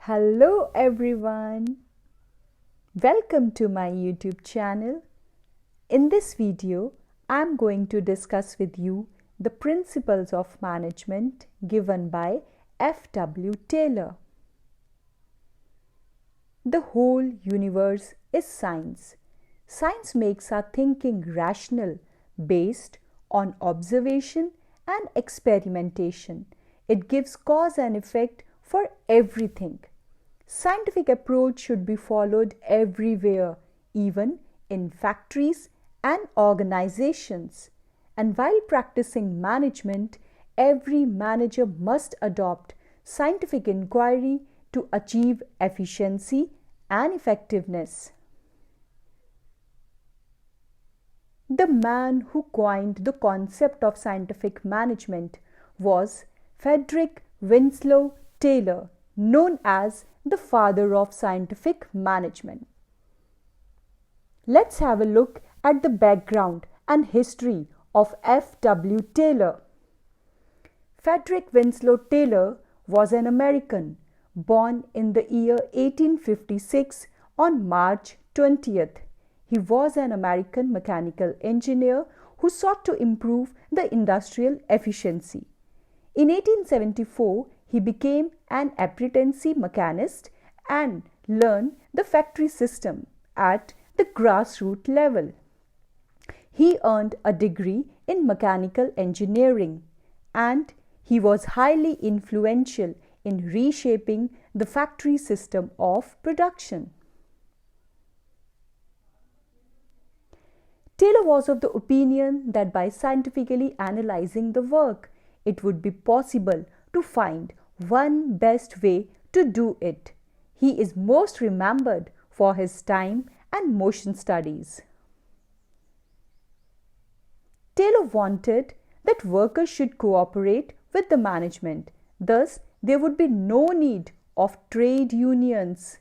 Hello everyone. Welcome to my YouTube channel. In this video, I'm going to discuss with you the principles of management given by F.W. Taylor. The whole universe is science. Science makes our thinking rational based on observation and experimentation. It gives cause and effect for everything. Scientific approach should be followed everywhere, even in factories and organizations. And while practicing management, every manager must adopt scientific inquiry to achieve efficiency and effectiveness. The man who coined the concept of scientific management was Frederick Winslow Taylor, known as the father of scientific management. Let's have a look at the background and history of F.W. Taylor. Frederick Winslow Taylor was an American born in the year 1856 on March 20th. He was an American mechanical engineer who sought to improve the industrial efficiency. In 1874, he became an apprentice mechanist and learned the factory system at the grassroots level. He earned a degree in mechanical engineering and he was highly influential in reshaping the factory system of production. Taylor was of the opinion that by scientifically analyzing the work, it would be possible to find one best way to do it. He is most remembered for his time and motion studies. Taylor wanted that workers should cooperate with the management. Thus, there would be no need of trade unions.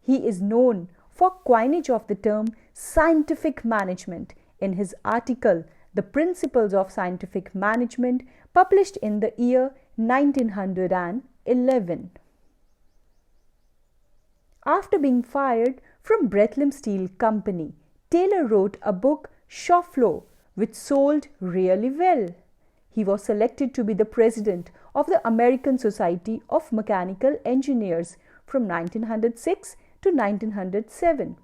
He is known for coinage of the term scientific management in his article The Principles of Scientific Management, published in the year 1911. After being fired from Bethlehem Steel Company, Taylor wrote a book, Shop Floor, which sold really well. He was selected to be the president of the American Society of Mechanical Engineers from 1906 to 1907.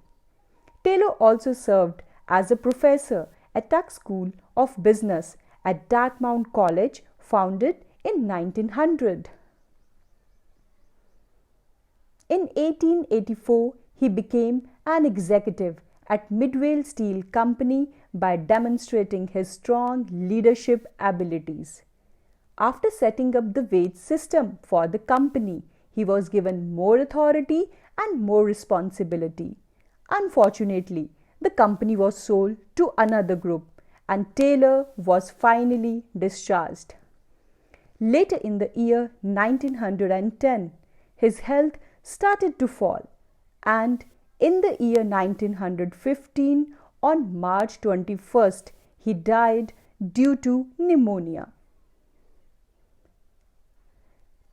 Taylor also served as a professor at Tuck School of Business at Dartmouth College, founded in 1900. In 1884, he became an executive at Midway Steel Company by demonstrating his strong leadership abilities. After setting up the wage system for the company, he was given more authority and more responsibility. Unfortunately, the company was sold to another group and Taylor was finally discharged. Later in the year 1910, his health started to fall and in the year 1915, on March 21st, he died due to pneumonia.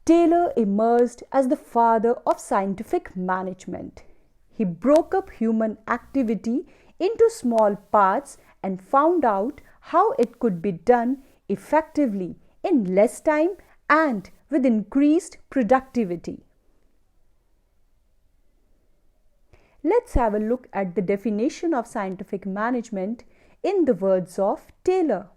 Taylor emerged as the father of scientific management. He broke up human activity into small parts and found out how it could be done effectively in less time and with increased productivity. Let's have a look at the definition of scientific management in the words of Taylor.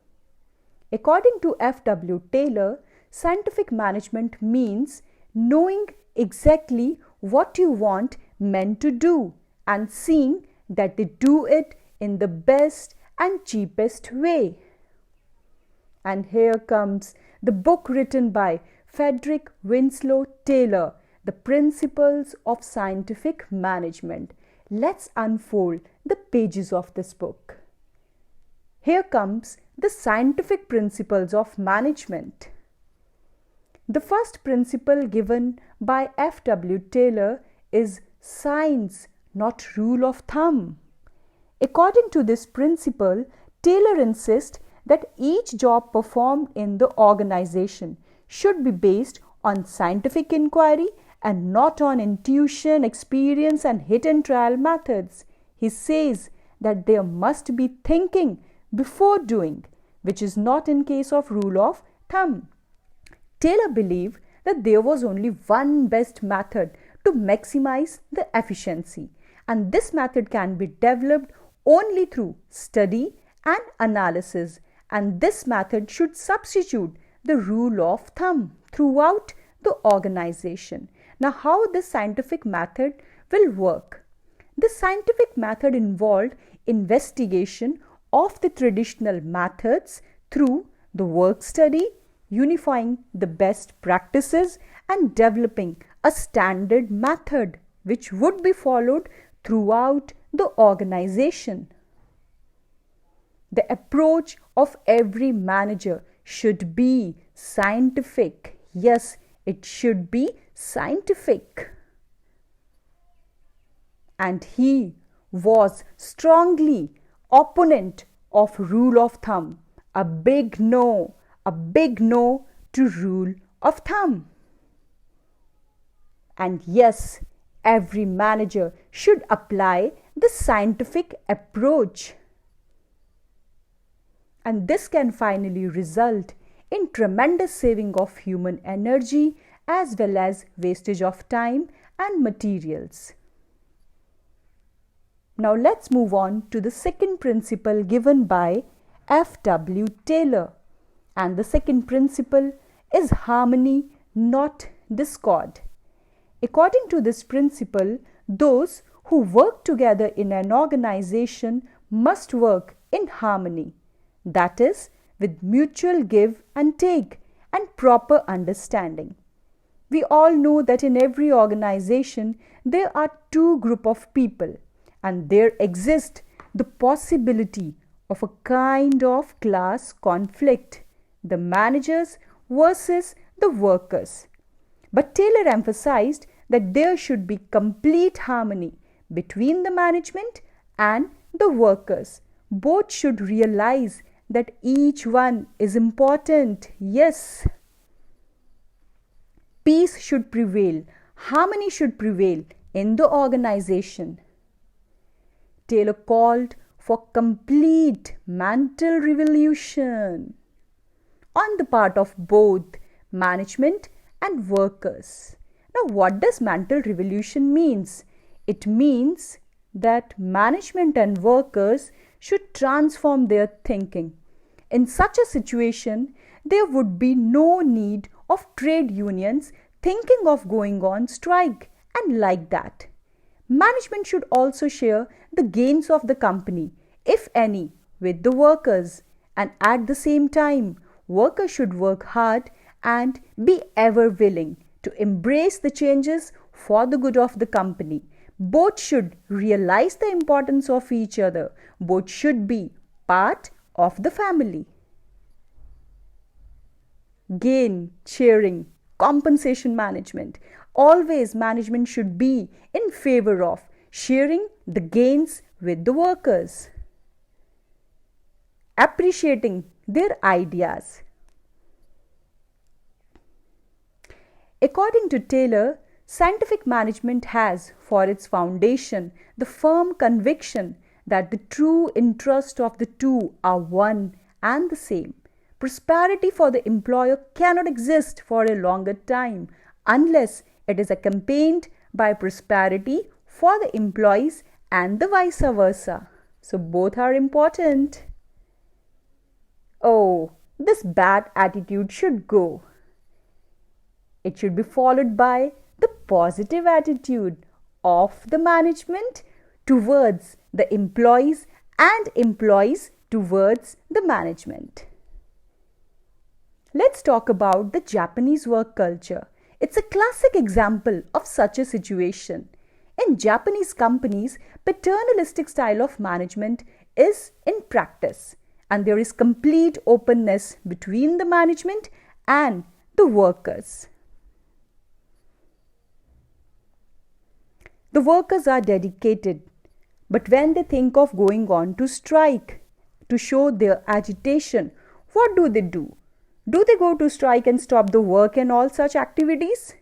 According to F.W. Taylor, scientific management means knowing exactly what you want men to do and seeing that they do it in the best and cheapest way. And here comes the book written by Frederick Winslow Taylor, The Principles of Scientific Management. Let's unfold the pages of this book. Here comes the scientific principles of management. The first principle given by F.W. Taylor is science, not rule of thumb. According to this principle, Taylor insists that each job performed in the organization should be based on scientific inquiry and not on intuition, experience, and hit and trial methods. He says that there must be thinking before doing, which is not in case of rule of thumb. Taylor believed that there was only one best method to maximize the efficiency, and this method can be developed only through study and analysis, and this method should substitute the rule of thumb throughout the organization. Now, how this scientific method will work? The scientific method involved investigation of the traditional methods through the work study, unifying the best practices, and developing a standard method which would be followed throughout the organization. The approach of every manager should be scientific. Yes, it should be scientific. And he was strongly opponent of rule of thumb. A big no to rule of thumb. And yes, every manager should apply the scientific approach. And this can finally result in tremendous saving of human energy as well as wastage of time and materials. Now let's move on to the second principle given by F.W. Taylor. And the second principle is harmony, not discord. According to this principle, those who work together in an organization must work in harmony. That is, with mutual give and take and proper understanding. We all know that in every organization there are two groups of people, and there exists the possibility of a kind of class conflict, the managers versus the workers. But Taylor emphasized that there should be complete harmony between the management and the workers. Both should realize that each one is important. Yes. Peace should prevail, harmony should prevail in the organization. Taylor called for complete mental revolution on the part of both management and workers. Now, what does mental revolution means? It means that management and workers should transform their thinking. In such a situation, there would be no need of trade unions thinking of going on strike and like that. Management should also share the gains of the company, if any, with the workers, and at the same time, workers should work hard and be ever willing to embrace the changes for the good of the company. Both should realize the importance of each other. Both should be part of the family. Gain, sharing, compensation management. Always management should be in favor of sharing the gains with the workers, appreciating their ideas. According to Taylor, scientific management has for its foundation the firm conviction that the true interests of the two are one and the same. Prosperity for the employer cannot exist for a longer time unless it is accompanied by prosperity for the employees and the vice versa. So both are important. Oh, this bad attitude should go. It should be followed by the positive attitude of the management towards the employees and employees towards the management. Let's talk about the Japanese work culture. It's a classic example of such a situation. In Japanese companies, paternalistic style of management is in practice, and there is complete openness between the management and the workers. The workers are dedicated, but when they think of going on to strike to show their agitation, what do? Do they go to strike and stop the work and all such activities?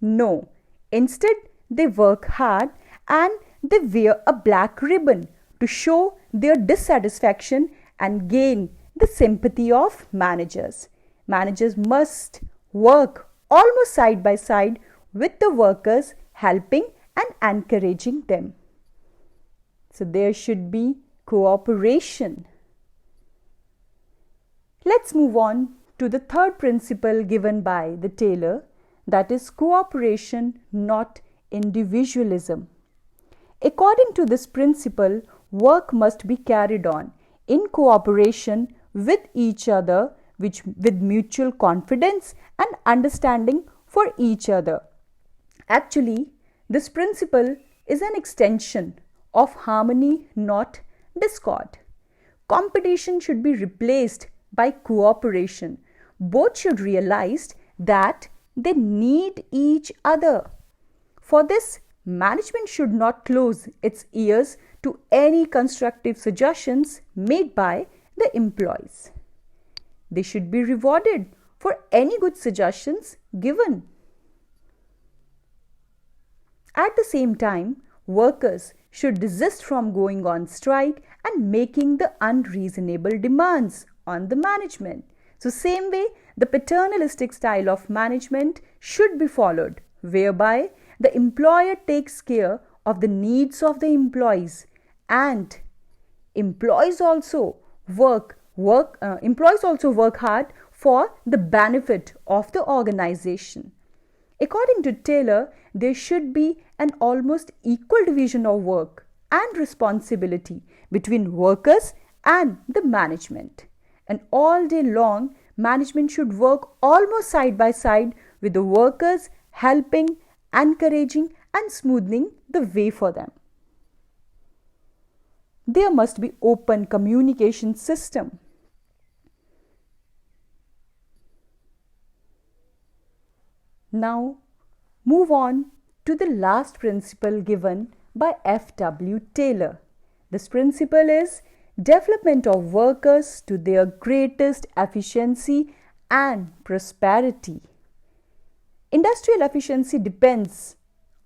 No, Instead, they work hard and they wear a black ribbon to show their dissatisfaction and gain the sympathy of managers. Managers must work almost side by side with the workers, helping and encouraging them. So there should be cooperation. Let's move on to the third principle given by the Taylor, that is cooperation, not individualism. According to this principle, work must be carried on in cooperation with each other, with mutual confidence and understanding for each other. Actually, this principle is an extension of harmony, not discord. Competition should be replaced by cooperation. Both should realize that they need each other. For this, management should not close its ears to any constructive suggestions made by the employees. They should be rewarded for any good suggestions given. At the same time, workers should desist from going on strike and making the unreasonable demands on the management. So same way, the paternalistic style of management should be followed, whereby the employer takes care of the needs of the employees, and employees also work hard for the benefit of the organization. According to Taylor, there should be an almost equal division of work and responsibility between workers and the management. And all day long, management should work almost side by side with the workers, helping, encouraging and smoothing the way for them. There must be open communication system. Now, move on to the last principle given by F.W. Taylor. This principle is development of workers to their greatest efficiency and prosperity. Industrial efficiency depends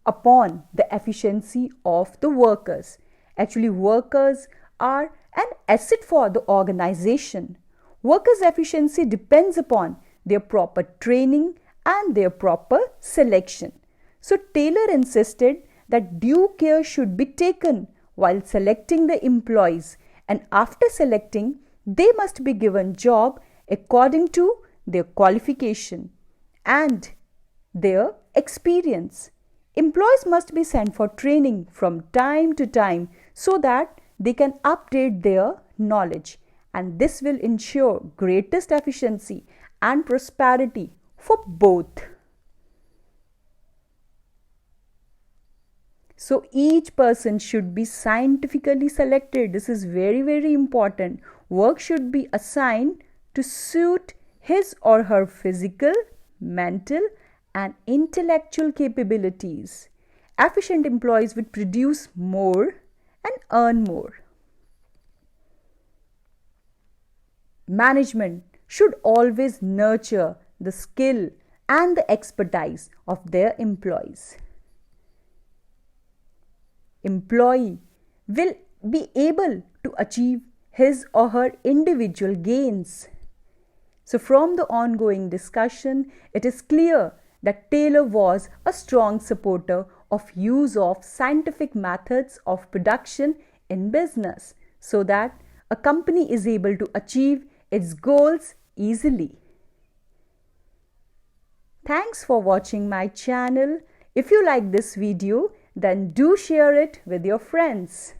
upon the efficiency of the workers. Actually, workers are an asset for the organization. Workers' efficiency depends upon their proper training and their proper selection. So Taylor insisted that due care should be taken while selecting the employees, and after selecting, they must be given job according to their qualification and their experience. Employees must be sent for training from time to time so that they can update their knowledge, and this will ensure greatest efficiency and prosperity for both. So each person should be scientifically selected. This is very, very important. Work should be assigned to suit his or her physical, mental and intellectual capabilities. Efficient employees would produce more and earn more. Management should always nurture the skill and the expertise of their employees. Employee will be able to achieve his or her individual gains. So from the ongoing discussion, it is clear that Taylor was a strong supporter of use of scientific methods of production in business so that a company is able to achieve its goals easily. Thanks for watching my channel. If you like this video, then do share it with your friends.